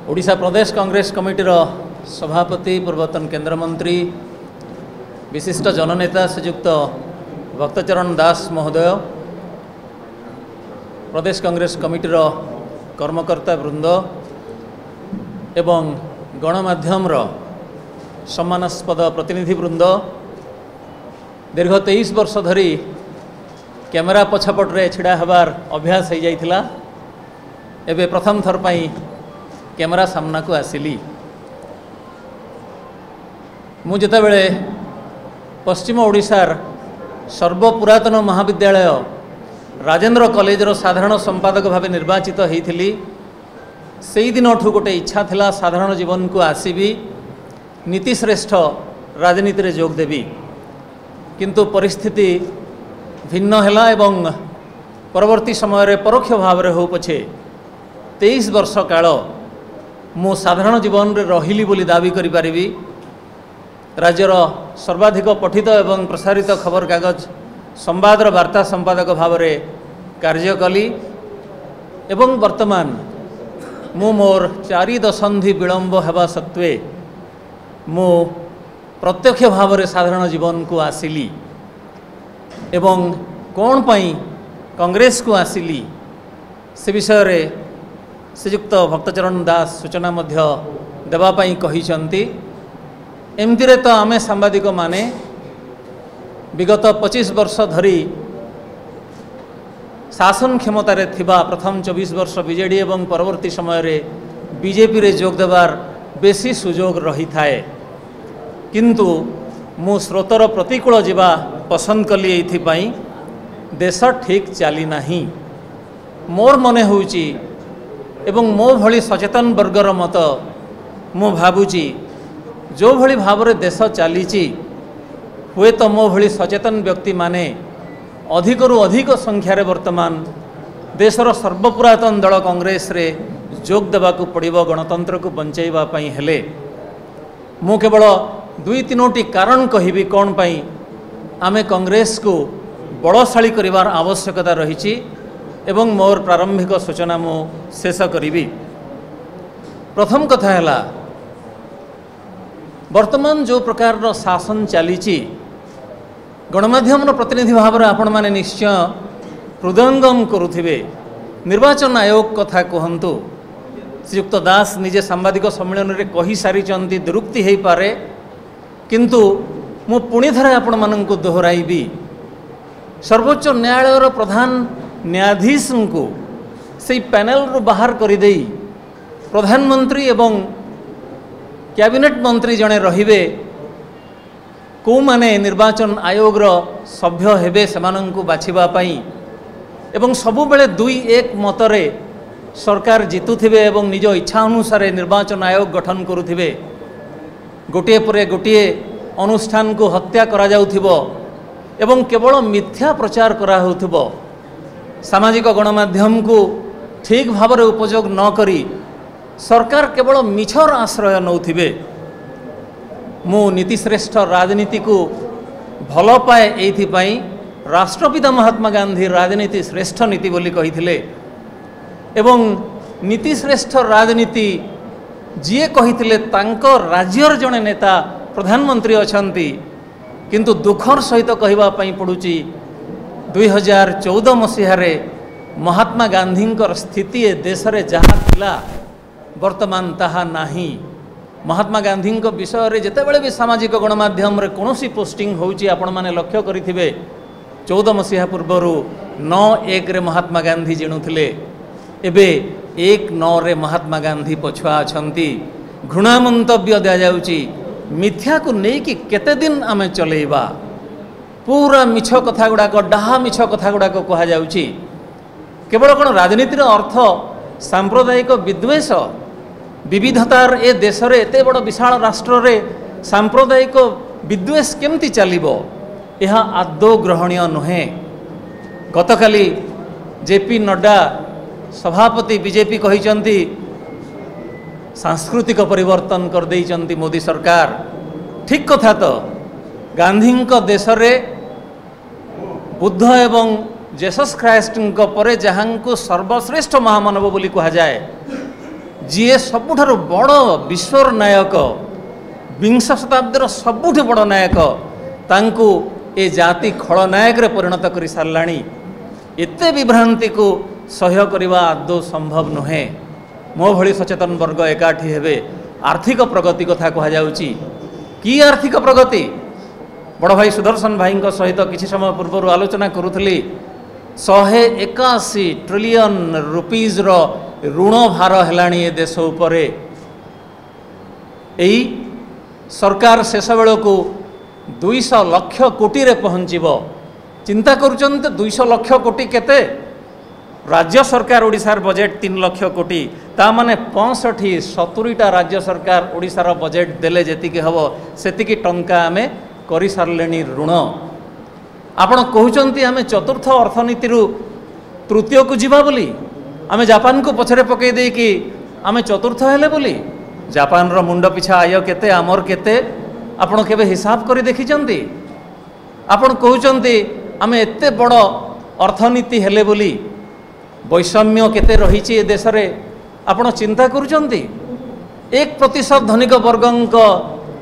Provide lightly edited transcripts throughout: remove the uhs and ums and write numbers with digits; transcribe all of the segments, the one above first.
ओडिशा प्रदेश कांग्रेस कमिटीर सभापति पूर्वतन केन्द्रमंत्री विशिष्ट जननेता श्रीयुक्त भक्तचरण दास महोदय, प्रदेश कांग्रेस कमिटीर कर्मकर्ता वृंद एवं गणमाध्यम सम्मानास्पद प्रतिनिधि वृंद, दीर्घ 23 वर्ष धरी कैमेरा पछपटे छिड़ा हबार अभ्यास हो जाइथिला। एबे प्रथम थर पाई कैमेरा सामना को आसिली। मु जेतेबेले पश्चिम ओडिशार सर्वपुरातन महाविद्यालय राजेंद्र कॉलेजर साधारण संपादक भाव निर्वाचित होइथिली, सेई दिनठू गोटे इच्छा थिला साधारण जीवन को आसीबी, नीतिश्रेष्ठ राजनीति रे जोग देवी। किंतु परिस्थिति भिन्न हैला एवं परवर्ती समय रे परोक्ष भाव रे हो पछे 23 वर्ष काल मु साधारण जीवन रे रहिली बोली दाबी करि पारिबी। राज्यर सर्वाधिक पठित एवं प्रसारित खबर कागज संवादर वार्ता संपादक भाव रे कार्य कली एवं वर्तमान मु मोर 4 दशंधि विलंब हेबा सत्वे मु प्रत्यक्ष भाव रे साधारण जीवन को आसिली एवं कौन पाई कांग्रेस को आसिली से विषय रे श्रीयुक्त भक्तचरण दास सूचना मध्य देवाई कहिसंती। एमती रे तो आमे सांबादिक माने विगत 25 वर्ष धरी शासन क्षमतार थिबा प्रथम 24 वर्ष बीजेडी एवं परवर्ती समय रे बीजेपी रे जोग देवार बेसी सुजोग रही थाए, किंतु मु स्रोतर प्रतिकूल जीवा पसंद कली एथिपाई देश ठीक चली नाही। मोर मने होउची एवं मो भली सचेतन वर्गर मत मु भाबुची जो भली भाव रे देश चलीची हुए तो मो भली सचेतन व्यक्ति माने अधिकरु अधिक संख्यार वर्तमान देशर सर्वपुरातन दल कांग्रेस रे जोग देवाकू पड़िबो गणतंत्र को बंचाइबा पई हेले। मु केवल 2-3टी कारण कहिबी कौन पाई आमे कांग्रेस को बड़शाली करिवार आवश्यकता रही एवं मोर प्रारंभिक सूचना मु शेष करिबी। प्रथम कथा हैला, वर्तमान जो प्रकार शासन चलीची गणमाध्यम प्रतिनिधि भाव में आपण माने निश्चय हृदयंगम करुथिबे। निर्वाचन आयोग कथा कहतु, श्रीयुक्त दास निजे सांबादिक सम्मेलन में कही सारी दुरुक्ति हो पारे, किंतु मु पुणी थरे आपण माननकु दोहराइबी। सर्वोच्च न्यायालयर प्रधान न्यायाधीश को से पैनल रु बाहर कर देई प्रधानमंत्री एवं कैबिनेट मंत्री जड़े रहिबे को माने निर्वाचन आयोग रो सभ्य हेबे सेमानंकु बाछिबा पई एवं सबु बेले 2-1 मतरे सरकार जितुथिबे एवं निज इच्छा अनुसार निर्वाचन आयोग गठन करुथिबे। गोटे परे गोटे अनुष्ठान को हत्या करा जाउथिबो एवं केवल मिथ्या प्रचार करा होउथिबो। सामाजिक गणमाध्यम को ठीक भाव में उपयोग न करी सरकार केवल मिछर आश्रय नौथिबे। मु नीतिश्रेष्ठ राजनीति को भल पाए एथिपाई राष्ट्रपिता महात्मा गांधी राजनीति श्रेष्ठ नीति बोली कहिथिले एवं नीतिश्रेष्ठ राजनीति जीए कहिथिले तांको राज्यर जने नेता प्रधानमंत्री अछंती, किंतु दुखर सहित कहवा पई पड़ुची 2014 मसीह महात्मा गांधी स्थिति देश रे जहाँ थिला वर्तमान ताहा नाही। महात्मा गांधी विषय रे जेतेबेले भी सामाजिक गणमाध्यम रे कोनोसी पोस्टिंग होउची आपण माने लक्ष्य करिथिबे 14 मसीहा पूर्वरु 9-1 रे महात्मा गांधी जिणुथिले, एबे 1-9 रे महात्मा गांधी पछुआ अछंती। घृणा मंतव्य दिया जाउची, मिथ्या को नहीं कि केते दिन आमे चलेइबा। पूरा मिछ कथा गुड़ाक डाहा मिछ कथा गुड़ाक कहा जाउची। केवल कौन राजनीतिर अर्थ सांप्रदायिक विद्वेष विविधतार ए देश रे एते बड़ विशाल राष्ट्र रे सांप्रदायिक विद्वेष केमती चलिबो, यह आदौ ग्रहणीय नुहे। गतकाली जेपी नड्डा सभापति बीजेपी कहिचंती सांस्कृतिक परिवर्तन कर देइचंती मोदी सरकार। ठीक कथा तो गांधी देश रे बुद्ध एवं जेसस ख्राइस्ट परे जहाँ को सर्वश्रेष्ठ महामानव बोली कहा जाए, जी सबुठारु बड़ विश्वर नायक विंश शताब्दीर सबुठ बड़ नायक तांकु ए जाति खलनायक रे परिणत कर साराणी एते विभ्रांति को सह्य करने आदौ संभव नुहे। मो भली सचेतन वर्ग एकाठी हेबे आर्थिक प्रगति कथा कहुची कि आर्थिक प्रगति बड़ भाई सुदर्शन भाई सहित किसी समय पूर्व आलोचना करुली 181 ट्रिलियन रुपीज ऋण भार हेलाणी ए देश उपरे एई सरकार शेष बेल को 200 लाख कोटी रे पहुँचब चिंता करुचंत 200 लाख कोटी केते राज्य सरकार ओडिशार बजेट 3 लाख कोटी ता माने 65-70टा राज्य सरकार ओडिशार बजेट देले जेतिकी हबो सेतिकी टंका आमे करि सारलेनी ऋण आपण कहउचंती आमे चतुर्थ अर्थनीति रु तृतीय को जीवा बोली आमे जापान को पछरे पकई दे कि आमे चतुर्थ हेले बोली जापान रो मुंड पिछा आय केते आमर केते आपण केबे हिसाब करि देखिचंती आपण कहउचंती आमे एते बड़ अर्थनीति हेले बोली वैषम्य केते रहिछि ए देश रे आपण चिंता करुचंती 1% धनिक वर्गंक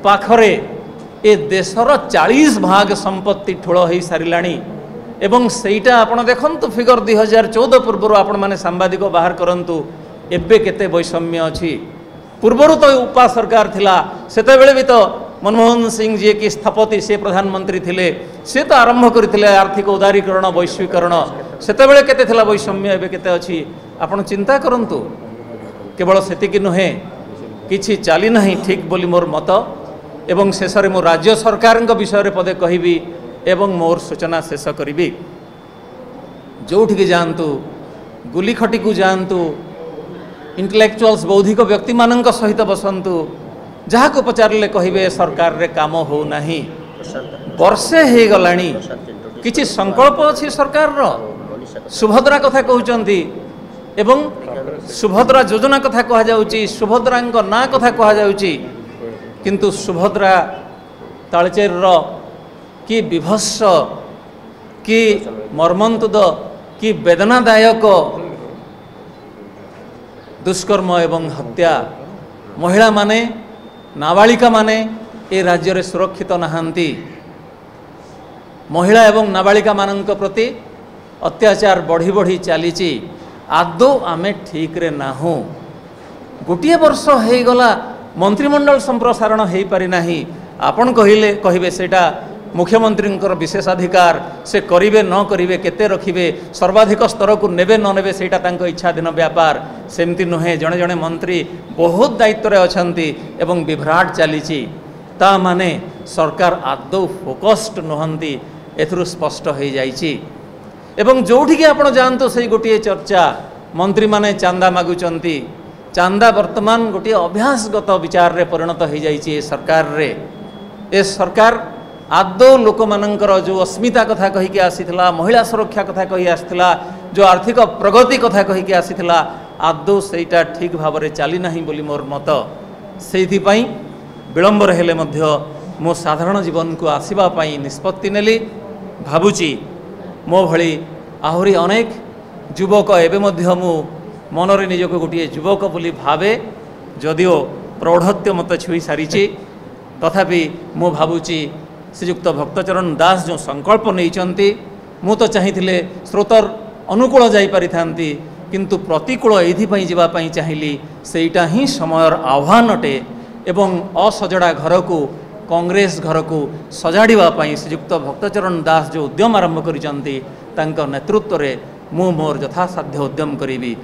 पाखरे ए देशर 40 भाग संपत्ति ठूल हो साराणी एवं सेटा आपण देखंतु फिगर 2014 पूर्व आपण माने सांबादिक बाहर करंतु एबे केते वैषम्य अछि पूर्वरु तो उपा सरकार थिला सेते बेले भी तो मनमोहन सिंह जी की स्थपति से प्रधानमंत्री थिले से तो आरंभ करथिले आर्थिक उदारीकरण वैश्वीकरण सेते बेले केते थिला वैषम्य एबे केते अछि आपण चिंता करंतु केवल सेतिकी नुहे किछि चाली नाही ठीक बोली मोर मत एवं शेष में मो राज्य सरकार विषय पदे कहबी एवं मोर सूचना शेष करी जोठिकी जातु गुलिखटी को जातु इंटेलेक्चुअल्स बौद्धिक व्यक्ति मान सहित बसंतु जहाँ को पचारे कहे सरकार रे काम हो नहीं वर्षे हो गलानी किछि संकल्प अच्छी सरकार रो सुभद्रा कथा कहउचंती एवं सुभद्रा योजना कथा कहा जाउची सुभद्रा ना कथा कहा जाउची किंतु सुभद्रा तालचेर कि विभत्स कि मर्मन्तुद कि वेदनादायक दुष्कर्म एवं हत्या महिला माने नाबालिका माने ए राज्य रे सुरक्षित नहांती महिला एवं नाबालिका मानक प्रति अत्याचार बढ़ी बढ़ी चली आदौ आमे ठीक रे नाहु गोटे वर्ष हो गला मंत्रिमंडल संप्रसारण हो पारि नाही आपण कहिबे सेटा मुख्यमंत्री विशेषाधिकार से करिवे न करिवे केते रखिबे सर्वाधिक स्तर को नेबे न नेबे सेटा तांको इच्छाधीन व्यापार सेमती नुहे जड़े जड़े मंत्री बहुत दायित्व अछंती एवं विभ्राट चली ता माने सरकार आदौ फोकस्ड नुहंती एथरु स्पष्ट हो जाइछि एवं जोठिकी आपण जानतो से गोटे चर्चा मंत्री माने चांदा मागुचंती चांदा वर्तमान गोटे अभ्यासगत विचार रे परिणत हो जाइछि सरकार रे ए सरकार आदौ लोक मानकर जो अस्मिता कथा कहीकि आसीथिला महिला सुरक्षा कथा कही आसीथिला जो आर्थिक प्रगति कथा कहीकि आसीथिला आदौ सेटा ठीक भाव में चली नाही बोली मोर मत सेथि पई विलंब हेले मध्य मो साधारण जीवन को आसीबा पई निष्पत्ति नेली भाबुची मो भली आहुरी अनेक युवक एबे मध्य मु मनरे निजको गोटे युवक बोली भावे जदिओ प्रौढ़त्य मत छुई सारी तथापि मु भाबुची श्रीयुक्त भक्तचरण दास जो संकल्प नहीं मु तो चाहिए स्रोतर अनुकूल जापारि किंतु प्रतिकूल एथिपाई जीवाई चाहिए सेटा ही समयर आह्वान अटे एवं असजड़ा घर को कांग्रेस घर को सजाड़ापी श्रीयुक्त भक्तचरण दास जो उद्यम आरंभ कर नेतृत्व में मु मोर यथासाध्य उद्यम करी